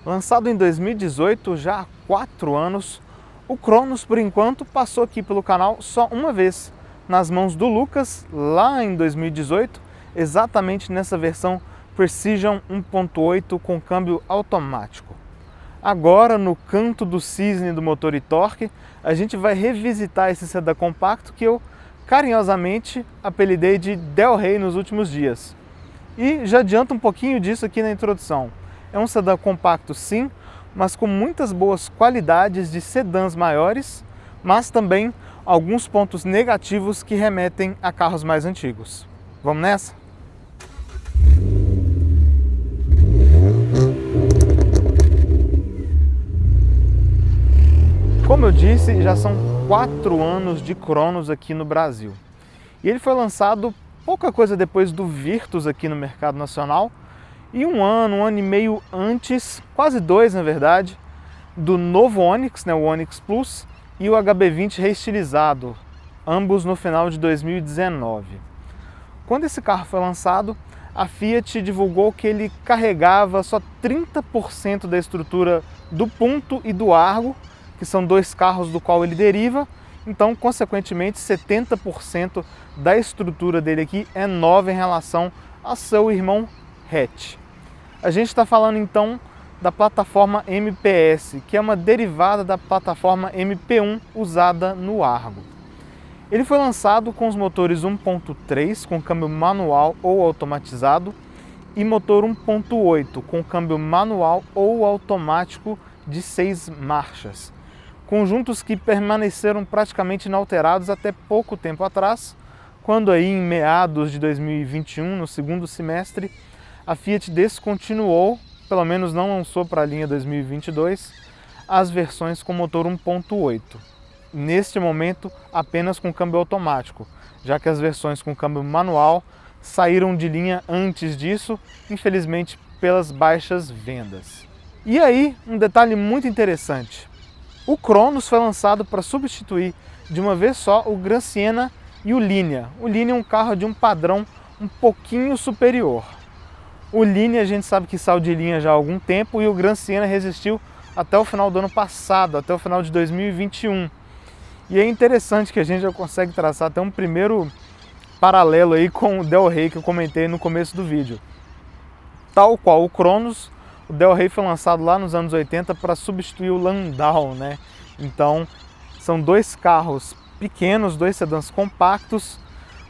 Lançado em 2018, já há 4 anos, o Cronos, por enquanto, passou aqui pelo canal só uma vez, nas mãos do Lucas, lá em 2018, exatamente nessa versão Precision 1.8 com câmbio automático. Agora, no canto do cisne do motor e torque, a gente vai revisitar esse sedã compacto que eu carinhosamente apelidei de Del Rey nos últimos dias. E já adianto um pouquinho disso aqui na introdução. É um sedã compacto sim, mas com muitas boas qualidades de sedãs maiores, mas também alguns pontos negativos que remetem a carros mais antigos. Vamos nessa? Como eu disse, já são 4 anos de Cronos aqui no Brasil. E ele foi lançado pouca coisa depois do Virtus aqui no mercado nacional, e um ano e meio antes, quase 2 na verdade, do novo Onix, o Onix Plus, e o HB20 reestilizado, ambos no final de 2019. Quando esse carro foi lançado, a Fiat divulgou que ele carregava só 30% da estrutura do Punto e do Argo, que são 2 carros do qual ele deriva, então, consequentemente, 70% da estrutura dele aqui é nova em relação ao seu irmão hatch. A gente está falando então da plataforma MPS, que é uma derivada da plataforma MP1 usada no Argo. Ele foi lançado com os motores 1.3 com câmbio manual ou automatizado e motor 1.8 com câmbio manual ou automático de 6 marchas. Conjuntos que permaneceram praticamente inalterados até pouco tempo atrás, quando aí em meados de 2021, no segundo semestre, a Fiat descontinuou, pelo menos não lançou para a linha 2022, as versões com motor 1.8. Neste momento, apenas com câmbio automático, já que as versões com câmbio manual saíram de linha antes disso, infelizmente pelas baixas vendas. E aí, um detalhe muito interessante. O Cronos foi lançado para substituir de uma vez só o Gran Siena e o Linea. O Linea é um carro de um padrão um pouquinho superior. O Linea a gente sabe que saiu de linha já há algum tempo e o Gran Siena resistiu até o final do ano passado, até o final de 2021. E é interessante que a gente já consegue traçar até um primeiro paralelo aí com o Del Rey que eu comentei no começo do vídeo. Tal qual o Cronos, o Del Rey foi lançado lá nos anos 80 para substituir o Landau, né? Então, são 2 carros pequenos, 2 sedãs compactos,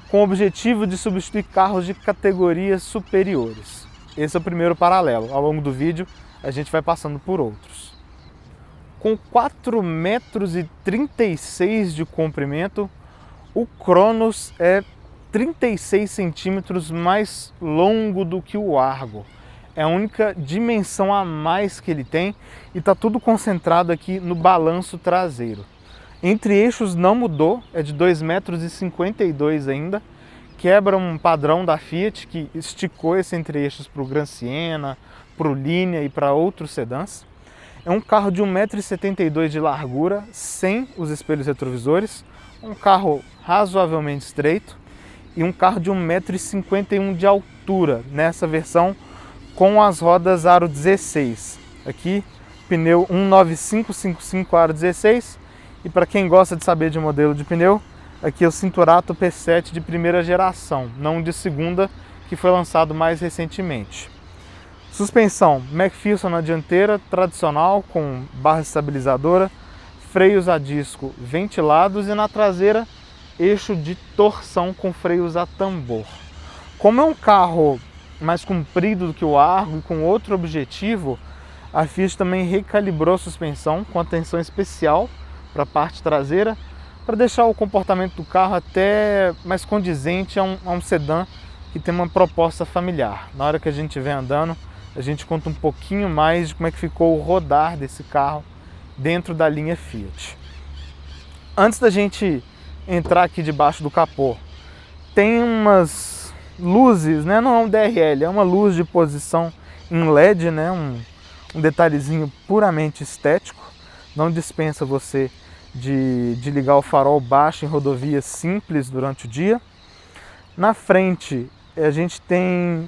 com o objetivo de substituir carros de categorias superiores. Esse é o primeiro paralelo. Ao longo do vídeo, a gente vai passando por outros. Com 4,36 metros de comprimento, o Cronos é 36 centímetros mais longo do que o Argo. É a única dimensão a mais que ele tem e está tudo concentrado aqui no balanço traseiro. Entre eixos não mudou, é de 2,52 metros ainda, quebra um padrão da Fiat que esticou esse entre-eixos para o Gran Siena, para o Linea e para outros sedãs. É um carro de 1,72 m de largura, sem os espelhos retrovisores, um carro razoavelmente estreito e um carro de 1,51 m de altura, nessa versão com as rodas aro 16. Aqui, pneu 19555 aro 16. E para quem gosta de saber de modelo de pneu, aqui é o Cinturato P7 de primeira geração, não de segunda, que foi lançado mais recentemente. Suspensão McPherson na dianteira, tradicional, com barra estabilizadora, freios a disco ventilados e na traseira, eixo de torção com freios a tambor. Como é um carro mais comprido do que o Argo e com outro objetivo, a Fiat também recalibrou a suspensão com atenção especial para a parte traseira, para deixar o comportamento do carro até mais condizente a um sedã que tem uma proposta familiar. Na hora que a gente estiver andando, a gente conta um pouquinho mais de como é que ficou o rodar desse carro dentro da linha Fiat. Antes da gente entrar aqui debaixo do capô, tem umas luzes, né? Não é um DRL, é uma luz de posição em LED, né? Um detalhezinho puramente estético, não dispensa você de ligar o farol baixo em rodovias simples durante o dia. Na frente a gente tem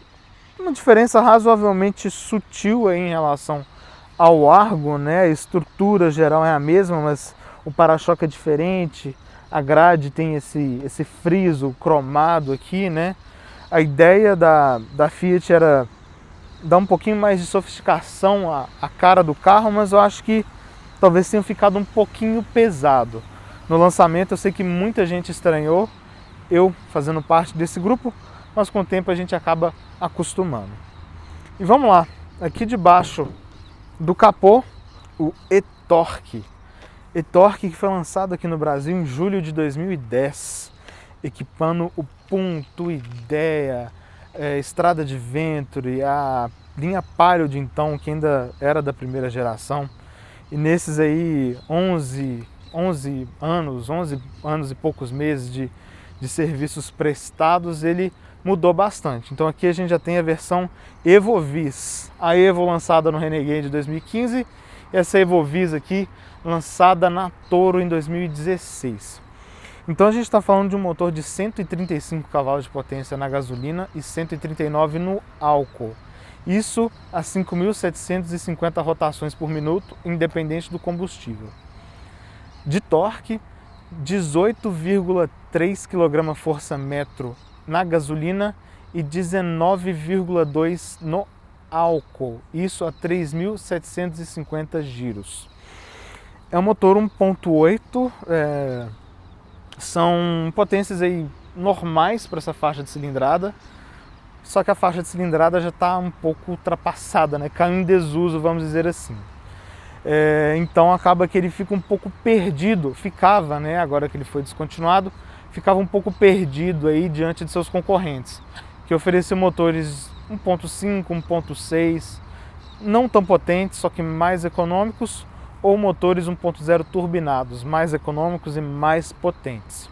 uma diferença razoavelmente sutil aí em relação ao Argo, né? A estrutura geral é a mesma, mas o para-choque é diferente, a grade tem esse friso cromado aqui, né? A ideia da Fiat era dar um pouquinho mais de sofisticação à cara do carro, mas eu acho que talvez tenha ficado um pouquinho pesado. No lançamento eu sei que muita gente estranhou, eu fazendo parte desse grupo, mas com o tempo a gente acaba acostumando. E vamos lá, aqui debaixo do capô, o e-Torque. E-Torque que foi lançado aqui no Brasil em julho de 2010, equipando o Punto, Ideia, Estrada de Venturi, a linha Palio de então, que ainda era da primeira geração. E nesses aí 11 anos e poucos meses de serviços prestados, ele mudou bastante. Então aqui a gente já tem a versão Evovis, a Evo lançada no Renegade de 2015 e essa Evovis aqui lançada na Toro em 2016. Então a gente está falando de um motor de 135 cavalos de potência na gasolina e 139 no álcool. Isso a 5.750 rotações por minuto, independente do combustível. De torque, 18,3 kgfm na gasolina e 19,2 no álcool. Isso a 3.750 giros. É um motor 1.8, são potências aí normais para essa faixa de cilindrada, só que a faixa de cilindrada já está um pouco ultrapassada, né? Caiu em desuso, vamos dizer assim. Então acaba que ele fica um pouco perdido, ficava, né? Agora que ele foi descontinuado, ficava um pouco perdido aí diante de seus concorrentes, que ofereciam motores 1.5, 1.6, não tão potentes, só que mais econômicos, ou motores 1.0 turbinados, mais econômicos e mais potentes.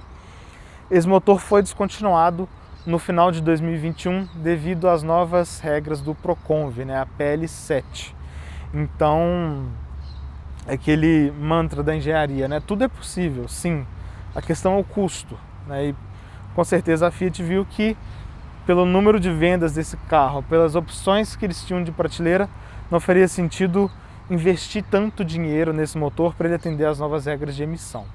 Esse motor foi descontinuado no final de 2021 devido às novas regras do Proconv, né, a PL7. Então, aquele mantra da engenharia, né, tudo é possível, sim, a questão é o custo, né, e com certeza a Fiat viu que pelo número de vendas desse carro, pelas opções que eles tinham de prateleira, não faria sentido investir tanto dinheiro nesse motor para ele atender às novas regras de emissão.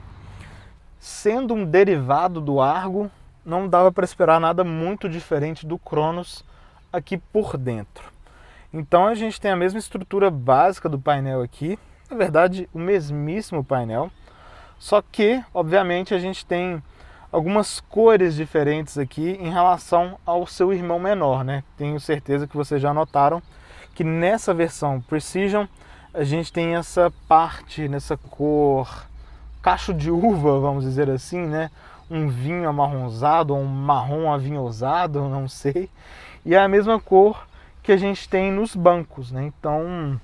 Sendo um derivado do Argo, não dava para esperar nada muito diferente do Cronos aqui por dentro. Então a gente tem a mesma estrutura básica do painel aqui, na verdade o mesmíssimo painel, só que obviamente a gente tem algumas cores diferentes aqui em relação ao seu irmão menor, né? Tenho certeza que vocês já notaram que nessa versão Precision a gente tem essa parte, nessa cor cacho de uva, vamos dizer assim, né? Um vinho amarronzado, ou um marrom avinhosado, não sei. E é a mesma cor que a gente tem nos bancos, né? Então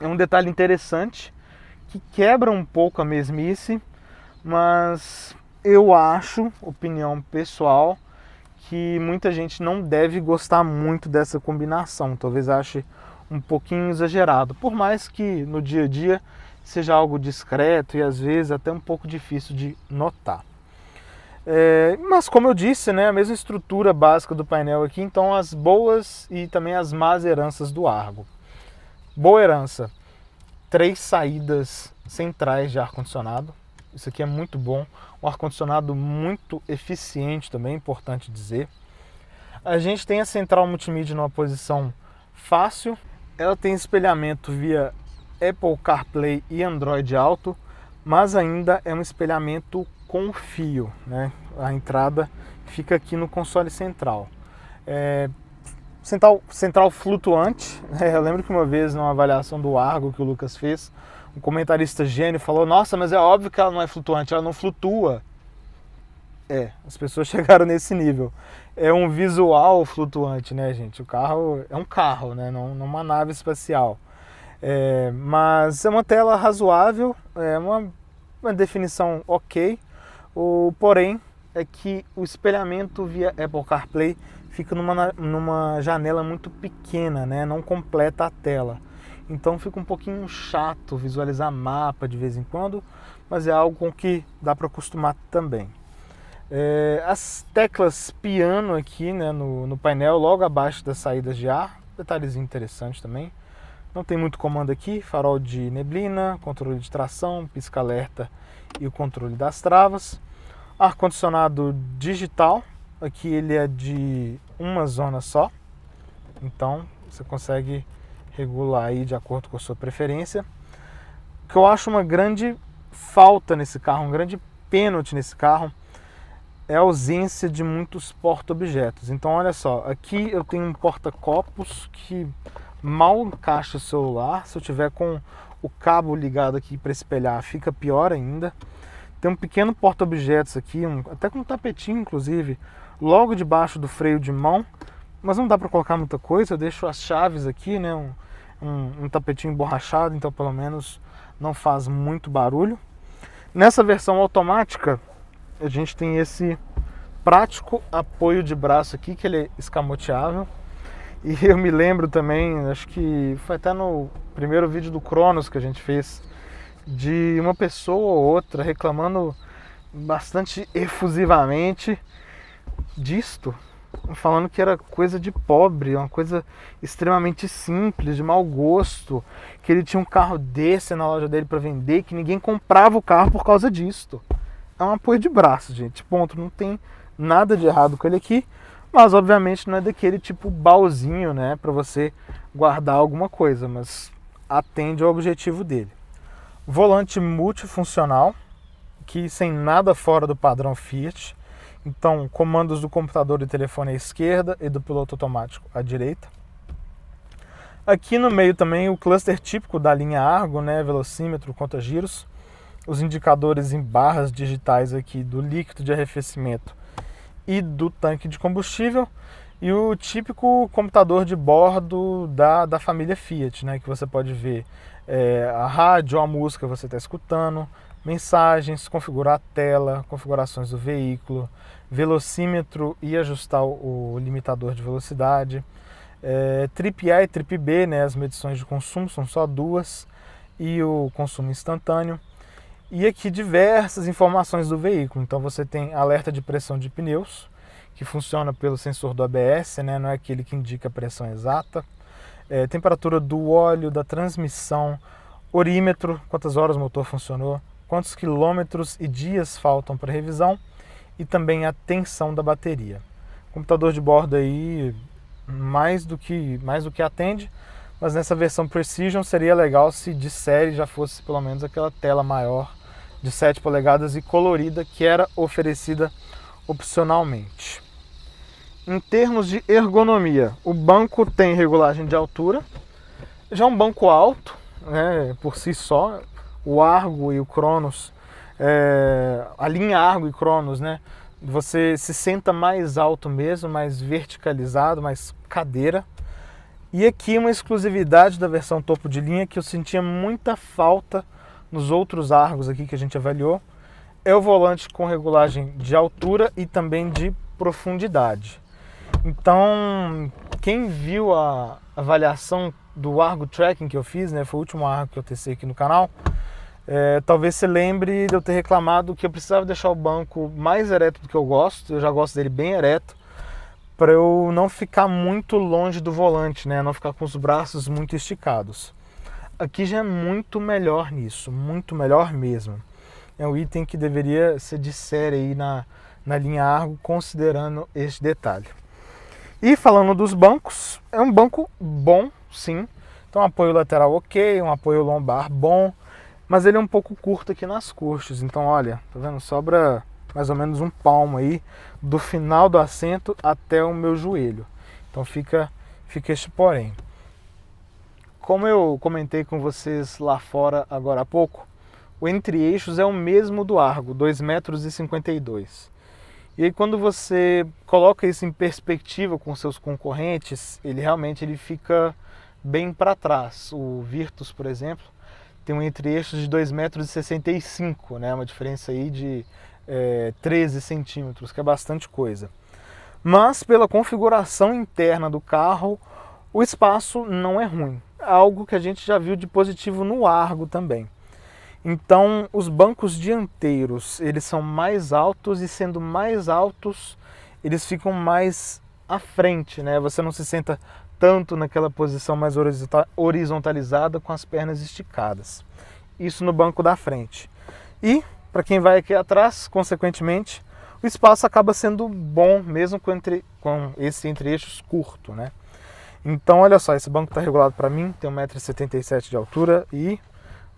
é um detalhe interessante que quebra um pouco a mesmice, mas eu acho, opinião pessoal, que muita gente não deve gostar muito dessa combinação. Talvez ache um pouquinho exagerado, por mais que no dia a dia seja algo discreto e às vezes até um pouco difícil de notar. Mas como eu disse, né, a mesma estrutura básica do painel aqui, então as boas e também as más heranças do Argo. Boa herança, 3 saídas centrais de ar-condicionado, isso aqui é muito bom, um ar-condicionado muito eficiente também, importante dizer. A gente tem a central multimídia numa posição fácil, ela tem espelhamento via Apple CarPlay e Android Auto, mas ainda é um espelhamento com fio, né? A entrada fica aqui no console central. Central flutuante, eu lembro que uma vez numa avaliação do Argo que o Lucas fez, um comentarista gênio falou: nossa, mas é óbvio que ela não é flutuante, ela não flutua. As pessoas chegaram nesse nível. É um visual flutuante, né, gente? O carro é um carro, né? Não uma nave espacial. Mas é uma tela razoável, é uma definição ok. O porém é que o espelhamento via Apple CarPlay fica numa janela muito pequena, né? Não completa a tela. Então fica um pouquinho chato visualizar mapa de vez em quando, mas é algo com que dá para acostumar também. As teclas piano aqui, né, no painel, logo abaixo das saídas de ar, detalhezinho interessante também. Não tem muito comando aqui, farol de neblina, controle de tração, pisca-alerta e o controle das travas. Ar-condicionado digital, aqui ele é de uma zona só, então você consegue regular aí de acordo com a sua preferência. O que eu acho uma grande falta nesse carro, um grande pênalti nesse carro, é a ausência de muitos porta-objetos. Então olha só, aqui eu tenho um porta-copos que mal encaixa o celular. Se eu tiver com o cabo ligado aqui para espelhar, fica pior ainda. Tem um pequeno porta-objetos aqui, até com um tapetinho inclusive, logo debaixo do freio de mão, mas não dá para colocar muita coisa. Eu deixo as chaves aqui, né, um tapetinho emborrachado, então pelo menos não faz muito barulho. Nessa versão automática, a gente tem esse prático apoio de braço aqui, que ele é escamoteável. E eu me lembro também, acho que foi até no primeiro vídeo do Cronos que a gente fez, de uma pessoa ou outra reclamando bastante efusivamente disto, falando que era coisa de pobre, uma coisa extremamente simples, de mau gosto, que ele tinha um carro desse na loja dele para vender, que ninguém comprava o carro por causa disto. É um apoio de braço, gente, ponto. Não tem nada de errado com ele aqui, mas obviamente não é daquele tipo baúzinho, né, para você guardar alguma coisa, mas atende ao objetivo dele. Volante multifuncional, que sem nada fora do padrão Fiat. Então, comandos do computador e telefone à esquerda e do piloto automático à direita. Aqui no meio também o cluster típico da linha Argo, né, velocímetro, conta-giros. Os indicadores em barras digitais aqui do líquido de arrefecimento e do tanque de combustível. E o típico computador de bordo da família Fiat, né, que você pode ver a rádio, a música que você está escutando, mensagens, configurar a tela, configurações do veículo, velocímetro e ajustar o limitador de velocidade, Trip A e Trip B, né, as medições de consumo são só duas, e o consumo instantâneo. E aqui diversas informações do veículo. Então você tem alerta de pressão de pneus, que funciona pelo sensor do ABS, né, não é aquele que indica a pressão exata. Temperatura do óleo, da transmissão, orímetro, quantas horas o motor funcionou, quantos quilômetros e dias faltam para revisão, e também a tensão da bateria. Computador de bordo aí mais do que atende, mas nessa versão Precision seria legal se de série já fosse pelo menos aquela tela maior de 7 polegadas e colorida que era oferecida opcionalmente. Em termos de ergonomia, o banco tem regulagem de altura, já é um banco alto, né, por si só. O Argo e o Cronos, a linha Argo e Cronos, né, você se senta mais alto mesmo, mais verticalizado, mais cadeira. E aqui uma exclusividade da versão topo de linha que eu sentia muita falta nos outros Argos aqui que a gente avaliou, é o volante com regulagem de altura e também de profundidade. Então, quem viu a avaliação do Argo Tracking que eu fiz, né, foi o último Argo que eu testei aqui no canal, talvez se lembre de eu ter reclamado que eu precisava deixar o banco mais ereto do que eu gosto. Eu já gosto dele bem ereto, para eu não ficar muito longe do volante, né, não ficar com os braços muito esticados. Aqui já é muito melhor nisso, muito melhor mesmo. É um item que deveria ser de série aí na linha Argo, considerando este detalhe. E falando dos bancos, é um banco bom, sim. Então apoio lateral ok, um apoio lombar bom, mas ele é um pouco curto aqui nas coxas. Então olha, tá vendo? Sobra mais ou menos um palmo aí do final do assento até o meu joelho. Então fica este porém. Como eu comentei com vocês lá fora agora há pouco, o entre-eixos é o mesmo do Argo, 2,52 metros. E aí quando você coloca isso em perspectiva com seus concorrentes, ele realmente fica bem para trás. O Virtus, por exemplo, tem um entre-eixos de 2,65 metros, né? Uma diferença aí de 13 centímetros, que é bastante coisa. Mas pela configuração interna do carro, o espaço não é ruim. Algo que a gente já viu de positivo no Argo também. Então, os bancos dianteiros, eles são mais altos e sendo mais altos, eles ficam mais à frente, né? Você não se senta tanto naquela posição mais horizontalizada com as pernas esticadas. Isso no banco da frente. E para quem vai aqui atrás, consequentemente, o espaço acaba sendo bom, mesmo com esse entre-eixos curto, né? Então, olha só, esse banco está regulado para mim, tem 1,77 m de altura e,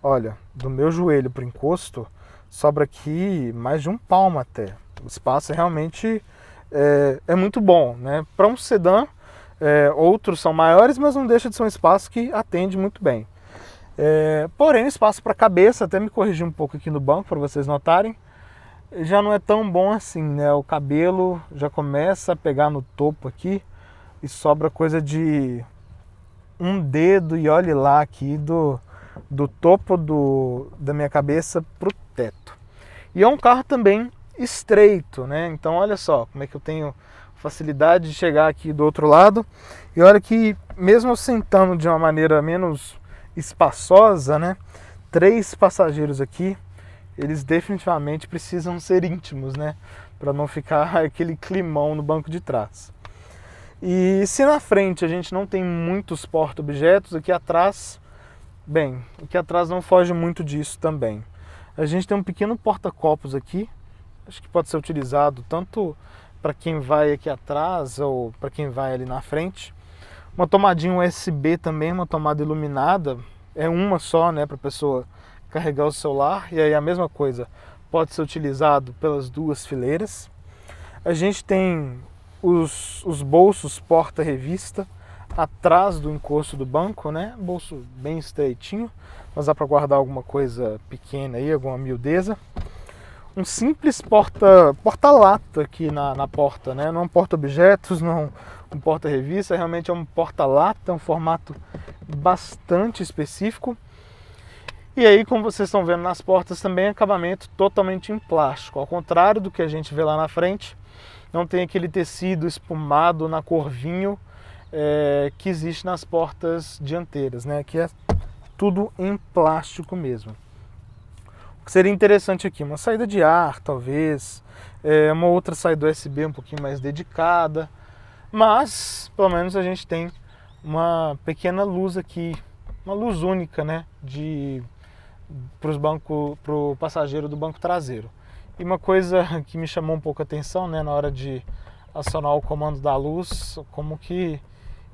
olha, do meu joelho para o encosto, sobra aqui mais de um palmo até. O espaço realmente é muito bom, né? Para um sedã, outros são maiores, mas não deixa de ser um espaço que atende muito bem. Porém, o espaço para a cabeça, até me corrigir um pouco aqui no banco para vocês notarem, já não é tão bom assim, né? O cabelo já começa a pegar no topo aqui e sobra coisa de um dedo e olhe lá aqui do topo da minha cabeça pro teto. E é um carro também estreito, né? Então olha só como é que eu tenho facilidade de chegar aqui do outro lado. E olha que mesmo eu sentando de uma maneira menos espaçosa, né? 3 passageiros aqui, eles definitivamente precisam ser íntimos, né? Para não ficar aquele climão no banco de trás. E se na frente a gente não tem muitos porta-objetos, aqui atrás, bem, aqui atrás não foge muito disso também. A gente tem um pequeno porta-copos aqui, acho que pode ser utilizado tanto para quem vai aqui atrás ou para quem vai ali na frente. Uma tomadinha USB também, uma tomada iluminada, é uma só, né, para a pessoa carregar o celular, e aí a mesma coisa, pode ser utilizado pelas 2 fileiras. A gente tem os bolsos porta-revista atrás do encosto do banco, né? Bolso bem estreitinho, mas dá para guardar alguma coisa pequena aí, alguma miudeza. Um simples porta-lata aqui na porta, né? Não é um porta-objetos, não um porta-revista, realmente é um porta-lata, um formato bastante específico. E aí, como vocês estão vendo nas portas, também acabamento totalmente em plástico, ao contrário do que a gente vê lá na frente. Não tem aquele tecido espumado na cor vinho que existe nas portas dianteiras, né? Aqui é tudo em plástico mesmo. O que seria interessante aqui, uma saída de ar, talvez, uma outra saída USB um pouquinho mais dedicada, mas pelo menos a gente tem uma pequena luz aqui, uma luz única, né? Para o passageiro do banco traseiro. E uma coisa que me chamou um pouco a atenção, né, na hora de acionar o comando da luz, como que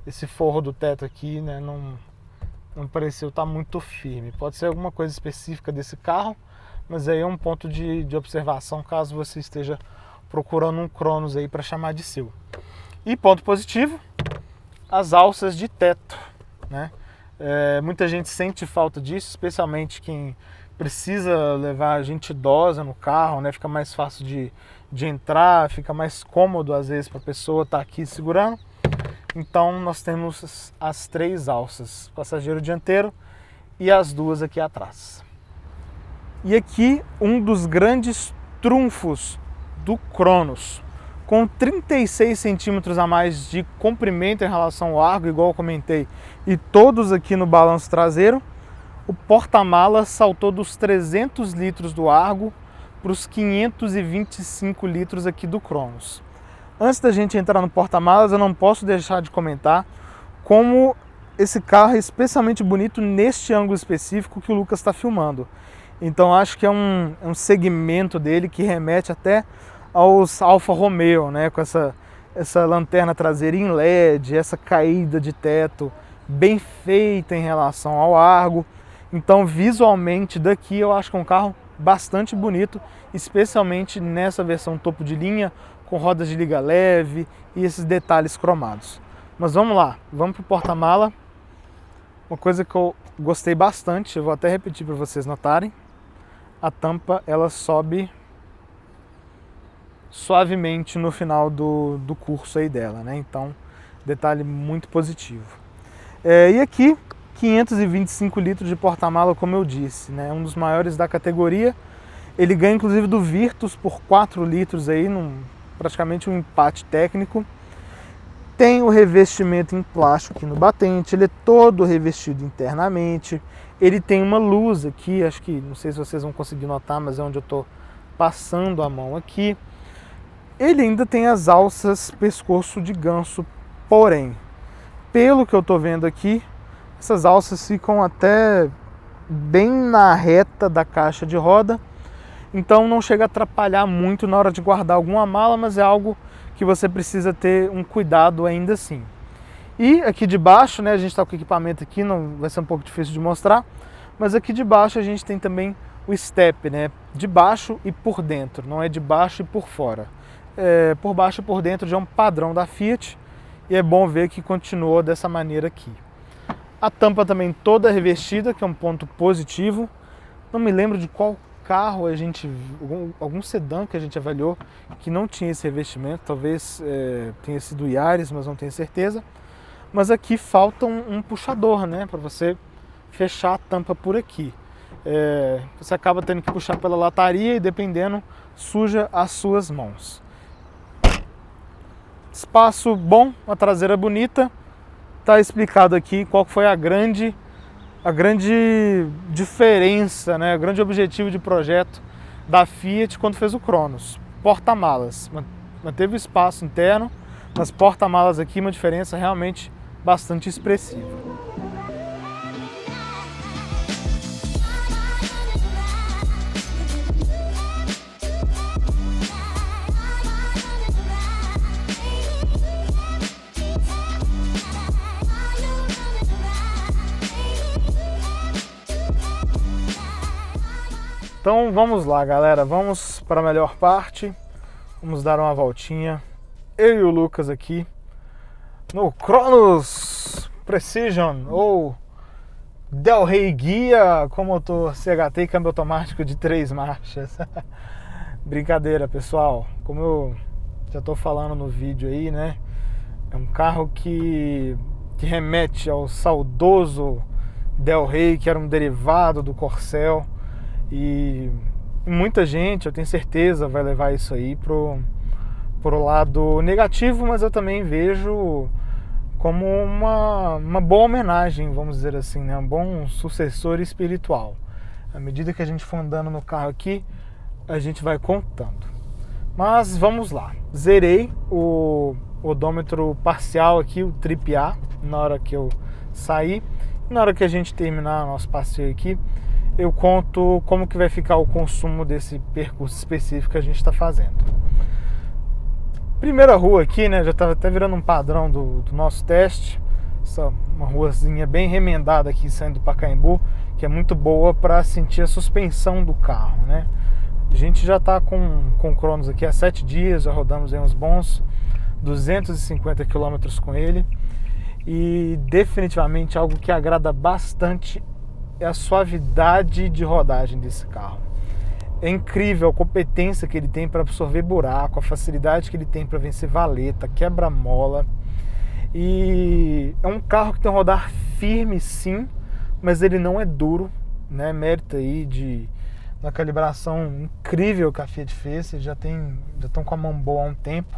esse forro do teto aqui, né, não pareceu estar muito firme. Pode ser alguma coisa específica desse carro, mas aí é um ponto de observação caso você esteja procurando um Cronos aí para chamar de seu. E ponto positivo, as alças de teto, né? Muita gente sente falta disso, especialmente quem precisa levar gente idosa no carro, né? Fica mais fácil de entrar, fica mais cômodo às vezes para a pessoa estar aqui segurando. Então nós temos as 3 alças, passageiro dianteiro e as 2 aqui atrás. E aqui um dos grandes trunfos do Cronos, com 36 centímetros a mais de comprimento em relação ao largo, igual eu comentei, e todos aqui no balanço traseiro, o porta-malas saltou dos 300 litros do Argo para os 525 litros aqui do Cronos. Antes da gente entrar no porta-malas, eu não posso deixar de comentar como esse carro é especialmente bonito neste ângulo específico que o Lucas está filmando. Então acho que é um segmento dele que remete até aos Alfa Romeo, né? Com essa lanterna traseira em LED, essa caída de teto bem feita em relação ao Argo. Então visualmente daqui eu acho que é um carro bastante bonito, especialmente nessa versão topo de linha, com rodas de liga leve e esses detalhes cromados. Mas vamos lá, vamos para o porta-mala. Uma coisa que eu gostei bastante, eu vou até repetir para vocês notarem, a tampa ela sobe suavemente no final do curso aí dela, né? Então, detalhe muito positivo. E aqui, 525 litros de porta-mala, como eu disse, né? Um dos maiores da categoria. Ele ganha inclusive do Virtus por 4 litros aí, praticamente um empate técnico. Tem o revestimento em plástico aqui no batente, ele é todo revestido internamente. Ele tem uma luz aqui, acho que, não sei se vocês vão conseguir notar, mas é onde eu estou passando a mão aqui. Ele ainda tem as alças pescoço de ganso, porém, pelo que eu estou vendo aqui, essas alças ficam até bem na reta da caixa de roda, então não chega a atrapalhar muito na hora de guardar alguma mala, mas é algo que você precisa ter um cuidado ainda assim. E aqui de baixo, né, a gente está com o equipamento aqui, não vai ser um pouco difícil de mostrar, mas aqui de baixo a gente tem também o step, né, de baixo e por dentro, não é de baixo e por fora. Por baixo e por dentro já é um padrão da Fiat e é bom ver que continuou dessa maneira aqui. A tampa também toda revestida, que é um ponto positivo. Não me lembro de qual carro algum sedã que a gente avaliou que não tinha esse revestimento, talvez tenha sido o Yaris, mas não tenho certeza. Mas aqui falta um puxador, né, para você fechar a tampa por aqui. Você acaba tendo que puxar pela lataria e, dependendo, suja as suas mãos. Espaço bom, uma traseira bonita. Está explicado aqui qual foi a grande diferença, né, o grande objetivo de projeto da Fiat quando fez o Cronos. Porta-malas, manteve o espaço interno, mas porta-malas aqui uma diferença realmente bastante expressiva. Então vamos lá, galera, vamos para a melhor parte, vamos dar uma voltinha, eu e o Lucas aqui, no Cronos Precision, ou Del Rey Guia com motor CHT e câmbio automático de 3 marchas. Brincadeira, pessoal, como eu já estou falando no vídeo aí, né, é um carro que remete ao saudoso Del Rey, que era um derivado do Corcel. E muita gente, eu tenho certeza, vai levar isso aí pro lado negativo, mas eu também vejo como uma boa homenagem, vamos dizer assim, né? Um bom sucessor espiritual. À medida que a gente for andando no carro aqui, a gente vai contando. Mas vamos lá. Zerei o odômetro parcial aqui, o Trip A, na hora que eu saí. Na hora que a gente terminar nosso passeio aqui, eu conto como que vai ficar o consumo desse percurso específico que a gente está fazendo. Primeira rua aqui, né, já estava até virando um padrão do nosso teste. Uma ruazinha bem remendada aqui, saindo do Pacaembu, que é muito boa para sentir a suspensão do carro, né? A gente já está com o Cronos aqui há 7 dias, já rodamos aí uns bons 250 km com ele. E definitivamente algo que agrada bastante é a suavidade de rodagem desse carro. É incrível a competência que ele tem para absorver buraco, a facilidade que ele tem para vencer valeta, quebra-mola. E é um carro que tem um rodar firme, sim, mas ele não é duro, né? Mérito aí na calibração incrível que a Fiat fez. Eles já estão com a mão boa há um tempo.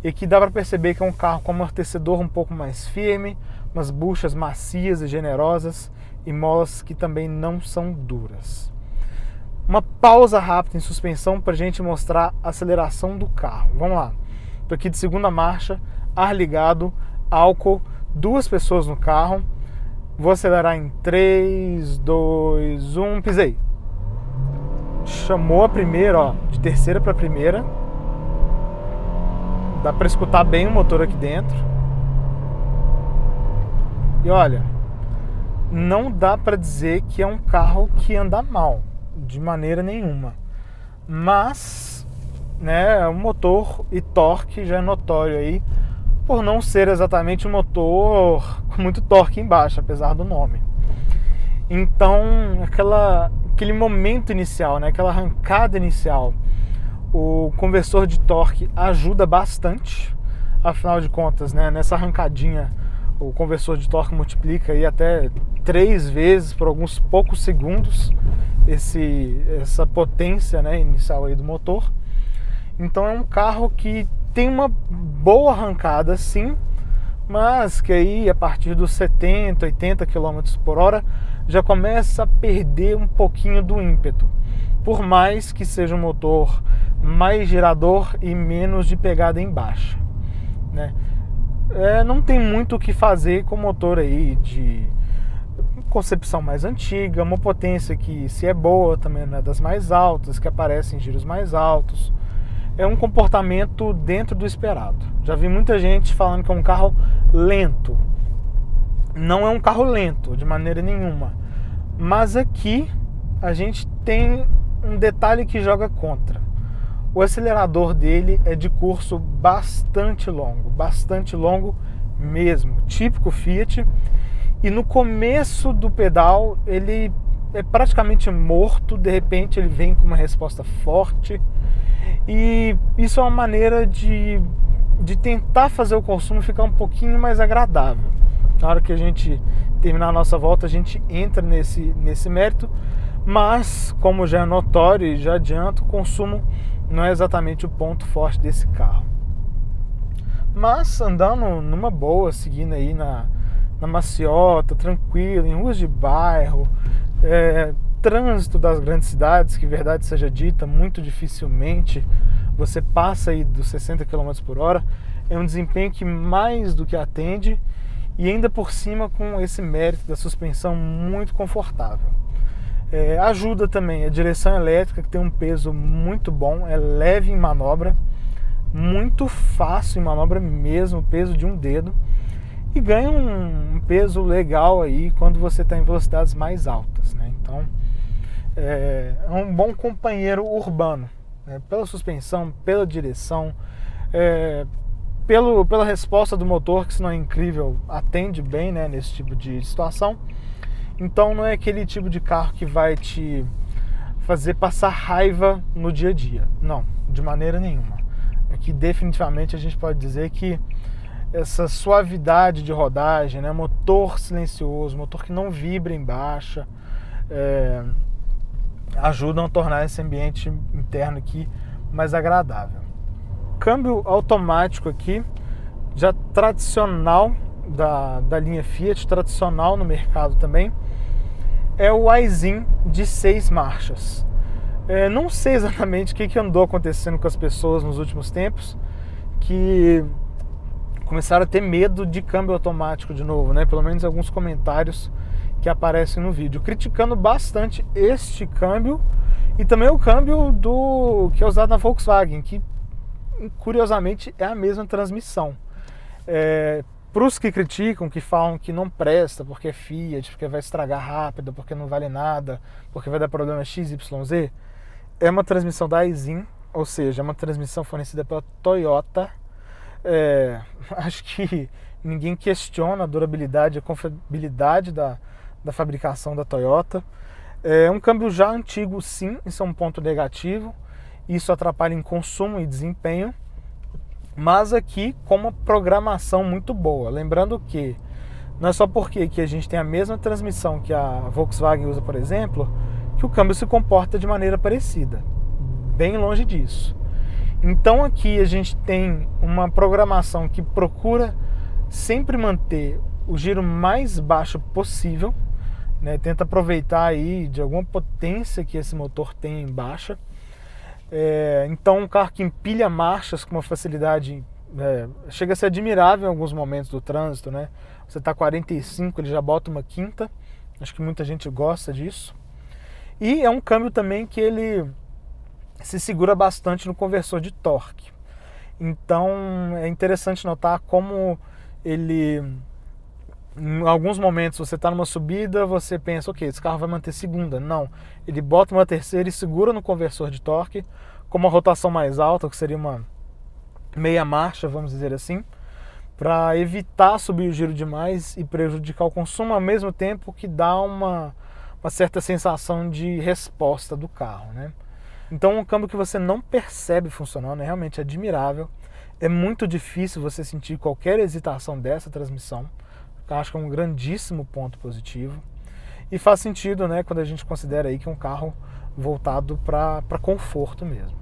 E aqui dá para perceber que é um carro com amortecedor um pouco mais firme, umas buchas macias e generosas e molas que também não são duras. Uma pausa rápida em suspensão para a gente mostrar a aceleração do carro. Vamos lá. Estou aqui de segunda marcha, ar ligado, álcool, 2 pessoas no carro. Vou acelerar em 3, 2, 1, pisei. Chamou a primeira, ó, de terceira para primeira. Dá para escutar bem o motor aqui dentro. E olha, não dá para dizer que é um carro que anda mal, de maneira nenhuma. Mas, né, o motor e torque já é notório aí, por não ser exatamente um motor com muito torque embaixo, apesar do nome. Então, aquele momento inicial, né, aquela arrancada inicial, o conversor de torque ajuda bastante. Afinal de contas, né, nessa arrancadinha, o conversor de torque multiplica aí até 3 vezes por alguns poucos segundos essa potência, né, inicial aí do motor. Então é um carro que tem uma boa arrancada, sim, mas que aí a partir dos 70, 80 km por hora já começa a perder um pouquinho do ímpeto, por mais que seja um motor mais girador e menos de pegada em baixa, né? não tem muito o que fazer com motor aí de concepção mais antiga, uma potência que, se é boa, também não é das mais altas, que aparece em giros mais altos. É um comportamento dentro do esperado. Já vi muita gente falando que é um carro lento. Não é um carro lento, de maneira nenhuma. Mas aqui a gente tem um detalhe que joga contra. O acelerador dele é de curso bastante longo mesmo, típico Fiat. E no começo do pedal ele é praticamente morto, de repente ele vem com uma resposta forte. E isso é uma maneira de tentar fazer o consumo ficar um pouquinho mais agradável. Na hora que a gente terminar a nossa volta, a gente entra nesse mérito, mas como já é notório e já adianto, o consumo não é exatamente o ponto forte desse carro. Mas andando numa boa, seguindo aí na maciota, tranquilo, em ruas de bairro, trânsito das grandes cidades, que verdade seja dita, muito dificilmente você passa aí dos 60 km por hora, é um desempenho que mais do que atende, e ainda por cima com esse mérito da suspensão muito confortável. Ajuda também a direção elétrica, que tem um peso muito bom, é leve em manobra, muito fácil em manobra mesmo, peso de um dedo, e ganha um peso legal aí quando você está em velocidades mais altas, né? Então é um bom companheiro urbano, né? Pela suspensão, pela direção, pela resposta do motor, que se não é incrível, atende bem, né, nesse tipo de situação. Então não é aquele tipo de carro que vai te fazer passar raiva no dia a dia, não, de maneira nenhuma. Aqui definitivamente a gente pode dizer que essa suavidade de rodagem, né, motor silencioso, motor que não vibra em baixa, ajudam a tornar esse ambiente interno aqui mais agradável. Câmbio automático aqui, já tradicional da linha Fiat, tradicional no mercado também, é o Aisin de 6 marchas. Não sei exatamente o que andou acontecendo com as pessoas nos últimos tempos, que começaram a ter medo de câmbio automático de novo, né? Pelo menos alguns comentários que aparecem no vídeo, criticando bastante este câmbio e também o câmbio que é usado na Volkswagen, que curiosamente é a mesma transmissão. Para os que criticam, que falam que não presta porque é Fiat, porque vai estragar rápido, porque não vale nada, porque vai dar problema XYZ, é uma transmissão da Aisin, ou seja, é uma transmissão fornecida pela Toyota. Acho que ninguém questiona a durabilidade, a confiabilidade da fabricação da Toyota. É um câmbio já antigo, sim, isso é um ponto negativo, isso atrapalha em consumo e desempenho, mas aqui com uma programação muito boa. Lembrando que não é só porque que a gente tem a mesma transmissão que a Volkswagen usa, por exemplo, que o câmbio se comporta de maneira parecida, bem longe disso. Então aqui a gente tem uma programação que procura sempre manter o giro mais baixo possível, né? Tenta aproveitar aí de alguma potência que esse motor tem em baixa. Então um carro que empilha marchas com uma facilidade, chega a ser admirável em alguns momentos do trânsito, né? Você está 45, ele já bota uma quinta, acho que muita gente gosta disso. E é um câmbio também que ele se segura bastante no conversor de torque. Então é interessante notar como ele, em alguns momentos você está numa subida, você pensa, ok, esse carro vai manter segunda. Não, ele bota uma terceira e segura no conversor de torque com uma rotação mais alta, que seria uma meia marcha, vamos dizer assim, para evitar subir o giro demais e prejudicar o consumo, ao mesmo tempo que dá uma certa sensação de resposta do carro, né? Então um câmbio que você não percebe funcionando, é realmente admirável. É muito difícil você sentir qualquer hesitação dessa transmissão. Eu acho que é um grandíssimo ponto positivo. E faz sentido, né, quando a gente considera aí que é um carro voltado para conforto mesmo.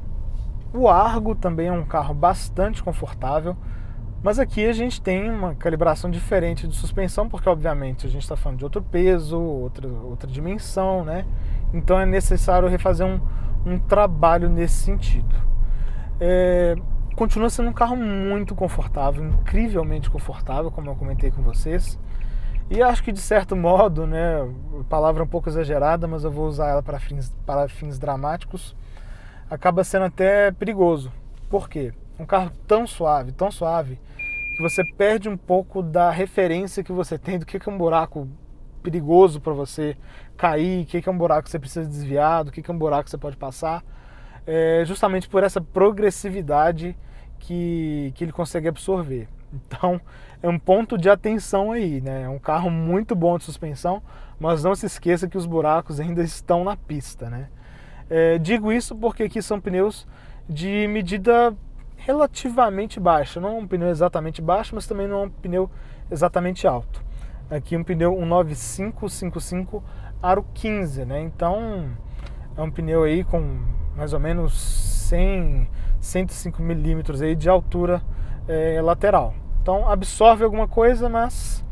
O Argo também é um carro bastante confortável, mas aqui a gente tem uma calibração diferente de suspensão, porque obviamente a gente está falando de outro peso, outra dimensão, né? Então é necessário refazer um trabalho nesse sentido. Continua sendo um carro muito confortável, incrivelmente confortável, como eu comentei com vocês. E acho que de certo modo, né, palavra um pouco exagerada, mas eu vou usar ela para fins dramáticos, acaba sendo até perigoso. Por quê? Um carro tão suave, que você perde um pouco da referência que você tem do que é um buraco perigoso para você cair, o que é um buraco que você precisa desviar, do que é um buraco que você pode passar, justamente por essa progressividade que ele consegue absorver. Então é um ponto de atenção aí, né? É um carro muito bom de suspensão, mas não se esqueça que os buracos ainda estão na pista, né? Digo isso porque aqui são pneus de medida relativamente baixa, não é um pneu exatamente baixo, mas também não é um pneu exatamente alto. Aqui um pneu 195/55 aro 15, né? Então é um pneu aí com mais ou menos 105 milímetros aí de altura lateral. Então absorve alguma coisa, mas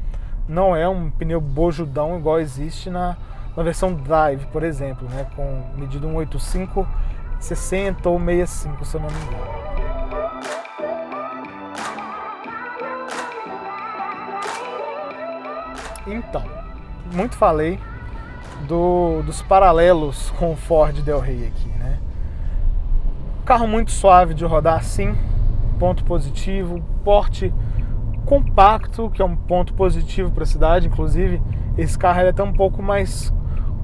não é um pneu bojudão igual existe na versão Drive, por exemplo, né? Com medida 185, 60 ou 65, se eu não me engano. Então, muito falei dos paralelos com o Ford Del Rey aqui, né? Carro muito suave de rodar, sim, ponto positivo. Porte compacto, que é um ponto positivo para a cidade. Inclusive, esse carro é até um pouco mais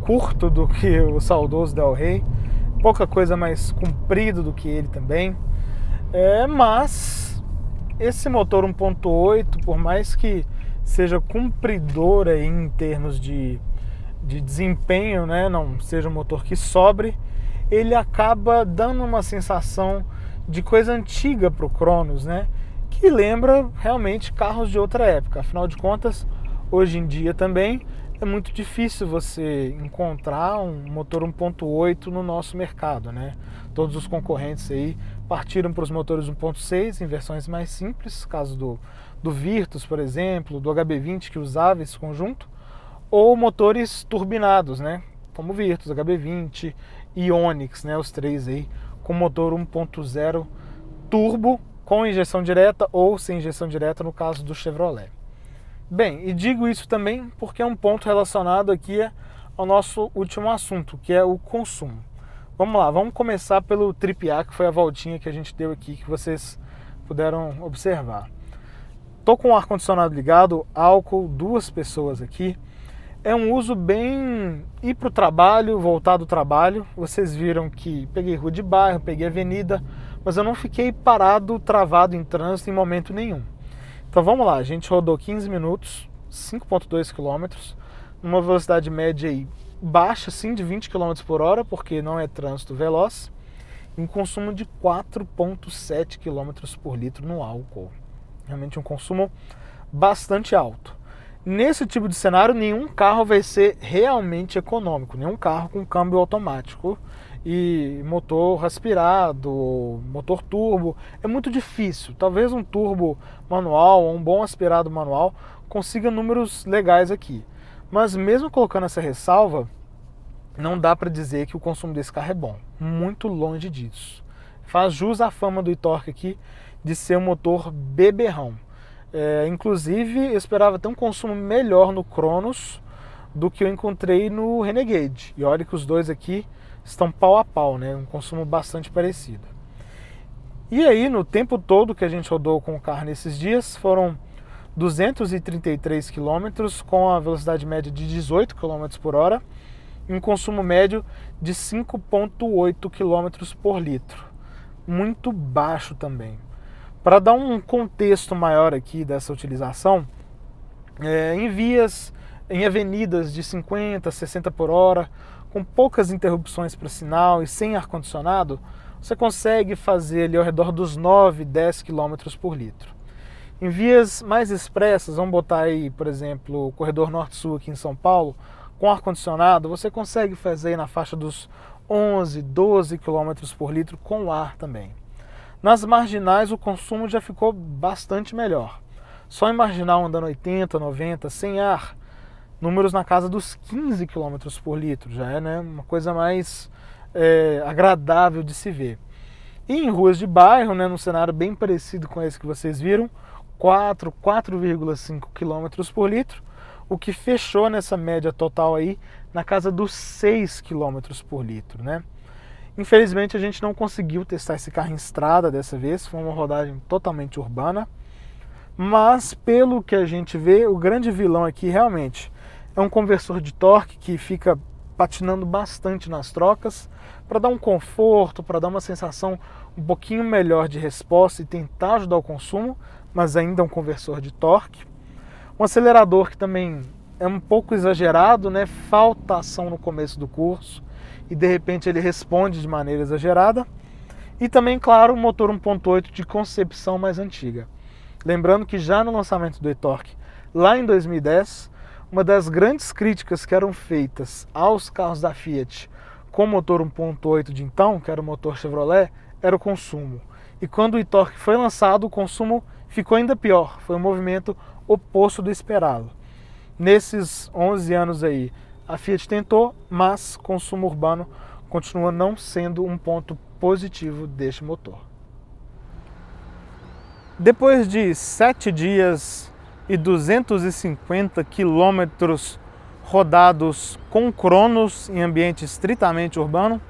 curto do que o saudoso Del Rey, pouca coisa mais comprido do que ele também. Mas esse motor 1.8, por mais que seja cumpridor aí em termos de desempenho, né, não seja um motor que sobre, ele acaba dando uma sensação de coisa antiga para o Cronos, né, que lembra realmente carros de outra época. Afinal de contas, hoje em dia também é muito difícil você encontrar um motor 1.8 no nosso mercado, né? Todos os concorrentes aí partiram para os motores 1.6 em versões mais simples, caso do Virtus, por exemplo, do HB20 que usava esse conjunto, ou motores turbinados, né? Como o Virtus, HB20 e Onix, né? Os três aí com motor 1.0 turbo com injeção direta ou sem injeção direta no caso do Chevrolet. Bem, e digo isso também porque é um ponto relacionado aqui ao nosso último assunto, que é o consumo. Vamos lá, vamos começar pelo Trip A, que foi a voltinha que a gente deu aqui, que vocês puderam observar. Estou com o ar-condicionado ligado, álcool, 2 pessoas aqui. É um uso bem ir para o trabalho, voltar do trabalho. Vocês viram que peguei rua de bairro, peguei avenida, mas eu não fiquei parado, travado em trânsito em momento nenhum. Então vamos lá, a gente rodou 15 minutos, 5.2 km, numa velocidade média aí baixa, sim, de 20 km por hora, porque não é trânsito veloz, e um consumo de 4.7 km por litro no álcool. Realmente um consumo bastante alto. Nesse tipo de cenário, nenhum carro vai ser realmente econômico, nenhum carro com câmbio automático e motor aspirado, motor turbo, é muito difícil. Talvez um turbo manual ou um bom aspirado manual consiga números legais aqui. Mas mesmo colocando essa ressalva, não dá para dizer que o consumo desse carro é bom. Muito longe disso. Faz jus à fama do e-torque aqui de ser um motor beberrão. Inclusive, eu esperava ter um consumo melhor no Cronos do que eu encontrei no Renegade. E olha que os dois aqui estão pau a pau, né? Um consumo bastante parecido. E aí, no tempo todo que a gente rodou com o carro nesses dias, foram 233 km com a velocidade média de 18 km por hora e um consumo médio de 5.8 km por litro. Muito baixo também. Para dar um contexto maior aqui dessa utilização, em avenidas de 50, 60 por hora, com poucas interrupções para sinal e sem ar-condicionado, você consegue fazer ali ao redor dos 9, 10 km por litro. Em vias mais expressas, vamos botar aí, por exemplo, o corredor norte-sul aqui em São Paulo, com ar-condicionado, você consegue fazer aí na faixa dos 11, 12 km por litro com ar também. Nas marginais o consumo já ficou bastante melhor. Só em marginal andando 80, 90, sem ar, números na casa dos 15 km por litro, já é, né, uma coisa mais agradável de se ver. E em ruas de bairro, né, num cenário bem parecido com esse que vocês viram, 4,5 km por litro, o que fechou nessa média total aí na casa dos 6 km por litro, né? Infelizmente a gente não conseguiu testar esse carro em estrada dessa vez, foi uma rodagem totalmente urbana, mas pelo que a gente vê, o grande vilão aqui realmente é um conversor de torque que fica patinando bastante nas trocas, para dar um conforto, para dar uma sensação um pouquinho melhor de resposta e tentar ajudar o consumo, mas ainda é um conversor de torque. Um acelerador que também é um pouco exagerado, né? Falta ação no começo do curso e de repente ele responde de maneira exagerada. E também, claro, um motor 1.8 de concepção mais antiga. Lembrando que já no lançamento do e-torque, lá em 2010, uma das grandes críticas que eram feitas aos carros da Fiat com motor 1.8 de então, que era o motor Chevrolet, era o consumo. E quando o e-torque foi lançado, o consumo ficou ainda pior, foi um movimento oposto do esperado. Nesses 11 anos aí, a Fiat tentou, mas consumo urbano continua não sendo um ponto positivo deste motor. Depois de 7 dias e 250 quilômetros rodados com Cronos em ambiente estritamente urbano,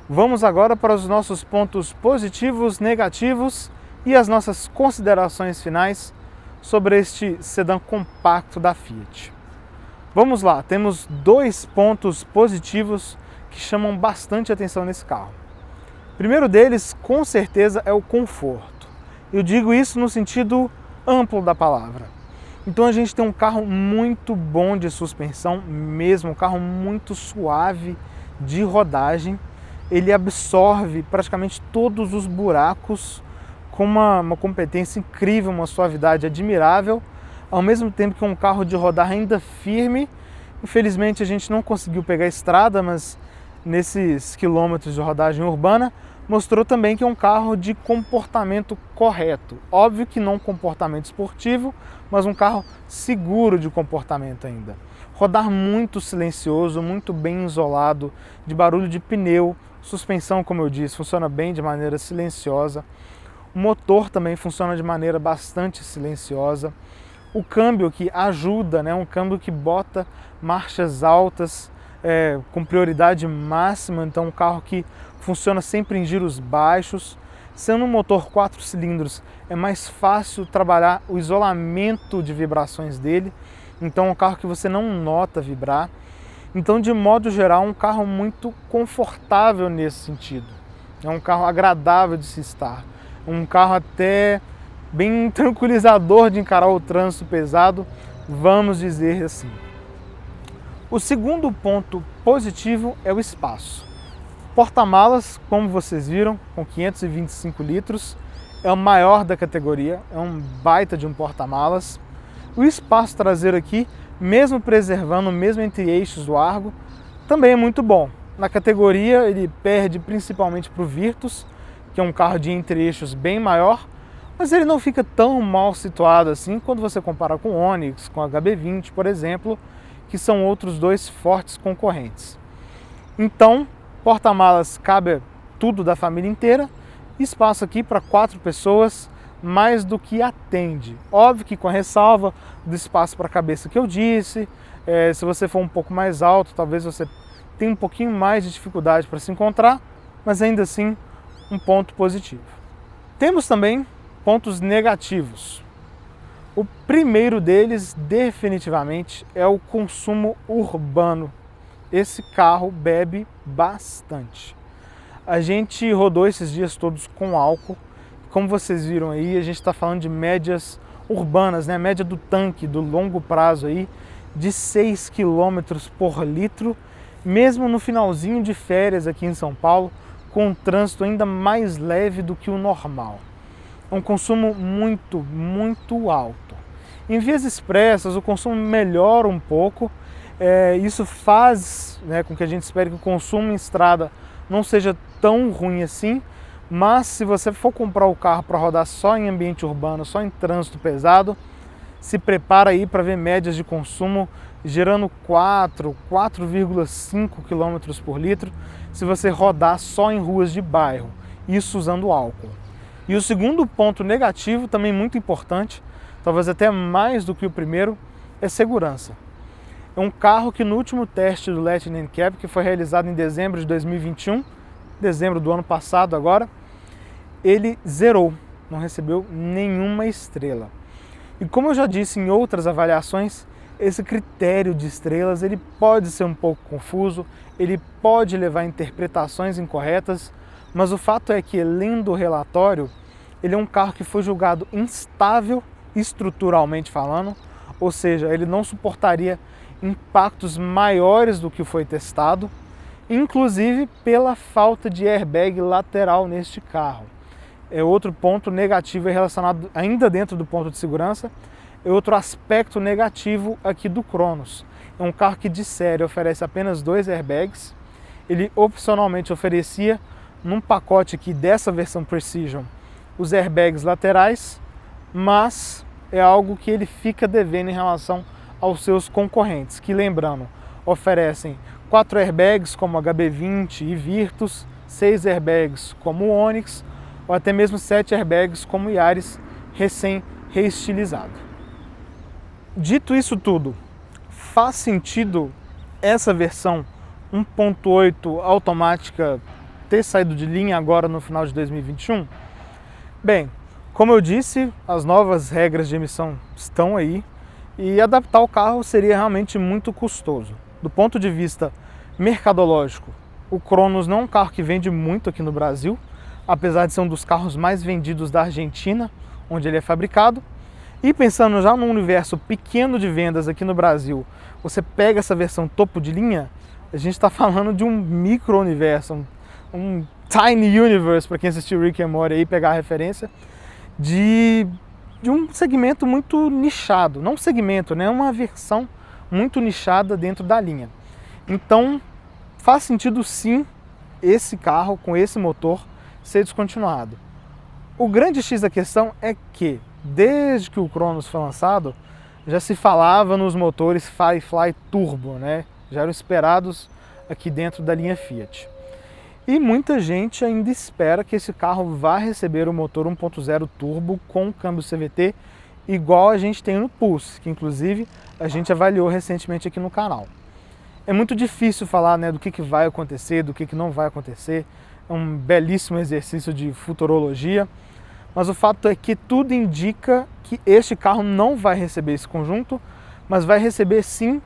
vamos agora para os nossos pontos positivos, negativos e as nossas considerações finais sobre este sedã compacto da Fiat. Vamos lá, temos 2 pontos positivos que chamam bastante atenção nesse carro. O primeiro deles, com certeza, é o conforto. Eu digo isso no sentido amplo da palavra. Então a gente tem um carro muito bom de suspensão, mesmo um carro muito suave de rodagem. Ele absorve praticamente todos os buracos com uma competência incrível, uma suavidade admirável, ao mesmo tempo que é um carro de rodar ainda firme. Infelizmente a gente não conseguiu pegar a estrada, mas nesses quilômetros de rodagem urbana mostrou também que é um carro de comportamento correto. Óbvio que não comportamento esportivo, mas um carro seguro de comportamento ainda. Rodar muito silencioso, muito bem isolado, de barulho de pneu, suspensão, como eu disse, funciona bem de maneira silenciosa. O motor também funciona de maneira bastante silenciosa. O câmbio que ajuda, né? Um câmbio que bota marchas altas com prioridade máxima, então um carro que funciona sempre em giros baixos. Sendo um motor 4 cilindros, é mais fácil trabalhar o isolamento de vibrações dele, então é um carro que você não nota vibrar. Então, de modo geral, um carro muito confortável nesse sentido. É um carro agradável de se estar, um carro até bem tranquilizador de encarar o trânsito pesado, vamos dizer assim. O segundo ponto positivo é o espaço. Porta-malas, como vocês viram, com 525 litros, é o maior da categoria, é um baita de um porta-malas. O espaço traseiro aqui, mesmo preservando o mesmo entre eixos do Argo, também é muito bom. Na categoria ele perde principalmente para o Virtus, que é um carro de entre eixos bem maior, mas ele não fica tão mal situado assim quando você compara com o Onix, com o HB20, por exemplo, que são outros 2 fortes concorrentes. Então, porta-malas cabe tudo da família inteira, espaço aqui para 4 pessoas, mais do que atende. Óbvio que com a ressalva do espaço para a cabeça que eu disse, se você for um pouco mais alto, talvez você tenha um pouquinho mais de dificuldade para se encontrar, mas ainda assim um ponto positivo. Temos também pontos negativos. O primeiro deles, definitivamente, é o consumo urbano. Esse carro bebe bastante. A gente rodou esses dias todos com álcool. Como vocês viram aí, a gente está falando de médias urbanas, né? A média do tanque, do longo prazo aí, de 6 km por litro, mesmo no finalzinho de férias aqui em São Paulo, com um trânsito ainda mais leve do que o normal. É um consumo muito, muito alto. Em vias expressas, o consumo melhora um pouco. Isso faz, né, com que a gente espere que o consumo em estrada não seja tão ruim assim, mas se você for comprar o carro para rodar só em ambiente urbano, só em trânsito pesado, se prepara aí para ver médias de consumo gerando 4,5 km por litro se você rodar só em ruas de bairro. isso usando álcool. E o segundo ponto negativo, também muito importante, talvez até mais do que o primeiro, é segurança. É um carro que no último teste do Lightning Cap, que foi realizado em dezembro de 2021, dezembro do ano passado agora, ele zerou, não recebeu nenhuma estrela. E como eu já disse em outras avaliações, esse critério de estrelas ele pode ser um pouco confuso, ele pode levar a interpretações incorretas, mas o fato é que, lendo o relatório, ele é um carro que foi julgado instável estruturalmente falando, ou seja, ele não suportaria impactos maiores do que foi testado, inclusive pela falta de airbag lateral neste carro. É outro ponto negativo relacionado ainda dentro do ponto de segurança, é outro aspecto negativo aqui do Cronos. É um carro que de série oferece apenas 2 airbags, ele opcionalmente oferecia num pacote aqui dessa versão Precision os airbags laterais, mas é algo que ele fica devendo em relação aos seus concorrentes, que lembrando, oferecem 4 airbags como HB20 e Virtus, 6 airbags como o Onix, ou até mesmo 7 airbags como o Yaris recém-reestilizado. Dito isso tudo, faz sentido essa versão 1.8 automática ter saído de linha agora no final de 2021? Bem, como eu disse, as novas regras de emissão estão aí e adaptar o carro seria realmente muito custoso. Do ponto de vista mercadológico, o Cronos não é um carro que vende muito aqui no Brasil, apesar de ser um dos carros mais vendidos da Argentina, onde ele é fabricado. E pensando já num universo pequeno de vendas aqui no Brasil, você pega essa versão topo de linha, a gente está falando de um micro-universo, um tiny universe, para quem assistiu Rick and Morty aí pegar a referência, de um segmento muito nichado. Não um segmento, né? Uma versão muito nichada dentro da linha. Então, faz sentido sim esse carro com esse motor ser descontinuado. O grande X da questão é que, desde que o Cronos foi lançado, já se falava nos motores Firefly Turbo, né? Já eram esperados aqui dentro da linha Fiat. E muita gente ainda espera que esse carro vá receber o motor 1.0 turbo com câmbio CVT igual a gente tem no Pulse, que inclusive a gente avaliou recentemente aqui no canal. É muito difícil falar, né, do que vai acontecer, do que não vai acontecer. É um belíssimo exercício de futurologia, mas o fato é que tudo indica que este carro não vai receber esse conjunto, mas vai receber sim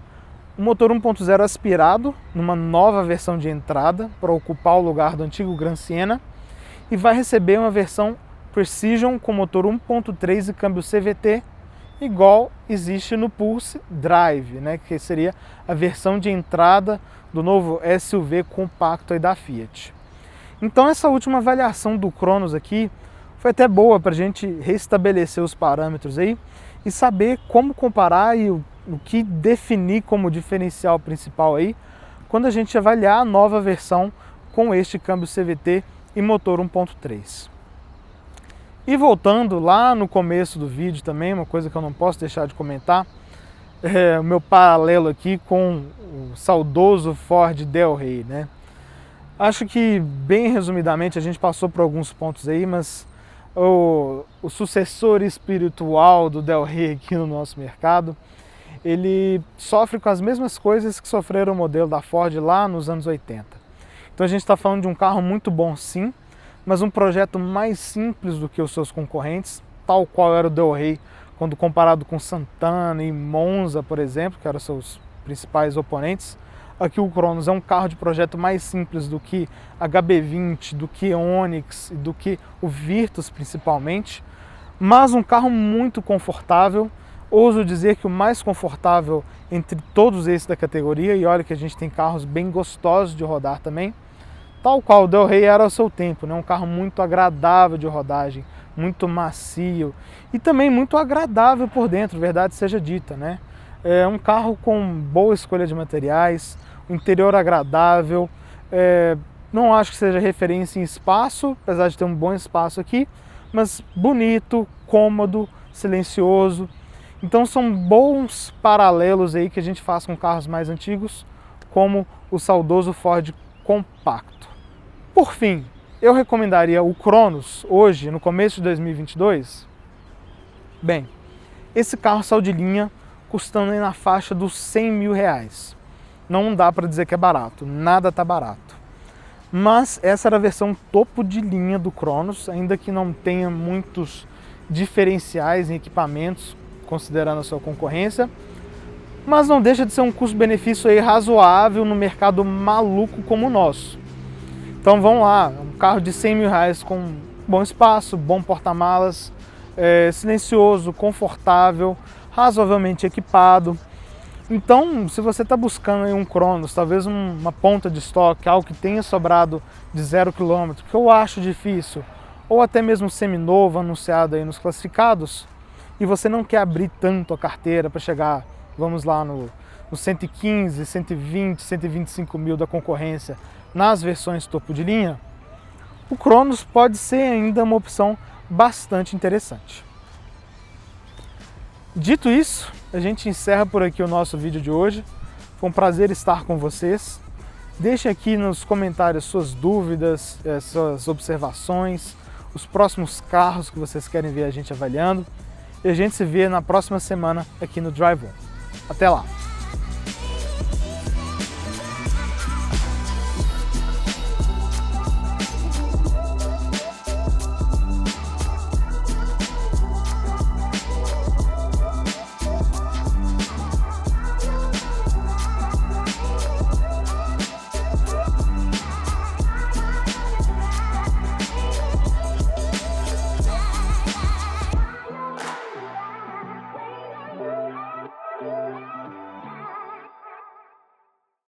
um motor 1.0 aspirado, numa nova versão de entrada, para ocupar o lugar do antigo Gran Siena, e vai receber uma versão Precision com motor 1.3 e câmbio CVT, igual existe no Pulse Drive, né, que seria a versão de entrada do novo SUV compacto aí da Fiat. Então essa última avaliação do Cronos aqui foi até boa para a gente restabelecer os parâmetros aí e saber como comparar e o que definir como diferencial principal aí quando a gente avaliar a nova versão com este câmbio CVT e motor 1.3. E voltando lá no começo do vídeo também, uma coisa que eu não posso deixar de comentar, é o meu paralelo aqui com o saudoso Ford Del Rey, né? Acho que, bem resumidamente, a gente passou por alguns pontos aí, mas o sucessor espiritual do Del Rey aqui no nosso mercado, ele sofre com as mesmas coisas que sofreram o modelo da Ford lá nos anos 80. Então a gente está falando de um carro muito bom sim, mas um projeto mais simples do que os seus concorrentes, tal qual era o Del Rey quando comparado com Santana e Monza, por exemplo, que eram seus principais oponentes. Aqui o Cronos é um carro de projeto mais simples do que HB20, do que Onix, do que o Virtus principalmente, mas um carro muito confortável. Ouso dizer que o mais confortável entre todos esses da categoria, e olha que a gente tem carros bem gostosos de rodar também, tal qual o Del Rey era ao seu tempo, né? Um carro muito agradável de rodagem, muito macio e também muito agradável por dentro, verdade seja dita, né? É um carro com boa escolha de materiais, um interior agradável, não acho que seja referência em espaço, apesar de ter um bom espaço aqui, mas bonito, cômodo, silencioso. Então são bons paralelos aí que a gente faz com carros mais antigos, como o saudoso Ford compacto. Por fim, eu recomendaria o Cronos hoje, no começo de 2022? Bem, esse carro saiu de linha custando aí na faixa dos 100 mil reais. Não dá para dizer que é barato, nada tá barato. Mas essa era a versão topo de linha do Cronos, ainda que não tenha muitos diferenciais em equipamentos, considerando a sua concorrência, mas não deixa de ser um custo-benefício aí razoável no mercado maluco como o nosso. Então vamos lá, um carro de 100 mil reais com bom espaço, bom porta-malas, silencioso, confortável, razoavelmente equipado. Então, se você está buscando aí um Cronos, talvez uma ponta de estoque, algo que tenha sobrado de 0 km, que eu acho difícil, ou até mesmo seminovo anunciado aí nos classificados, e você não quer abrir tanto a carteira para chegar, vamos lá, no 115, 120, 125 mil da concorrência nas versões topo de linha, o Cronos pode ser ainda uma opção bastante interessante. Dito isso, a gente encerra por aqui o nosso vídeo de hoje. Foi um prazer estar com vocês. Deixem aqui nos comentários suas dúvidas, suas observações, os próximos carros que vocês querem ver a gente avaliando. E a gente se vê na próxima semana aqui no Drive On. Até lá!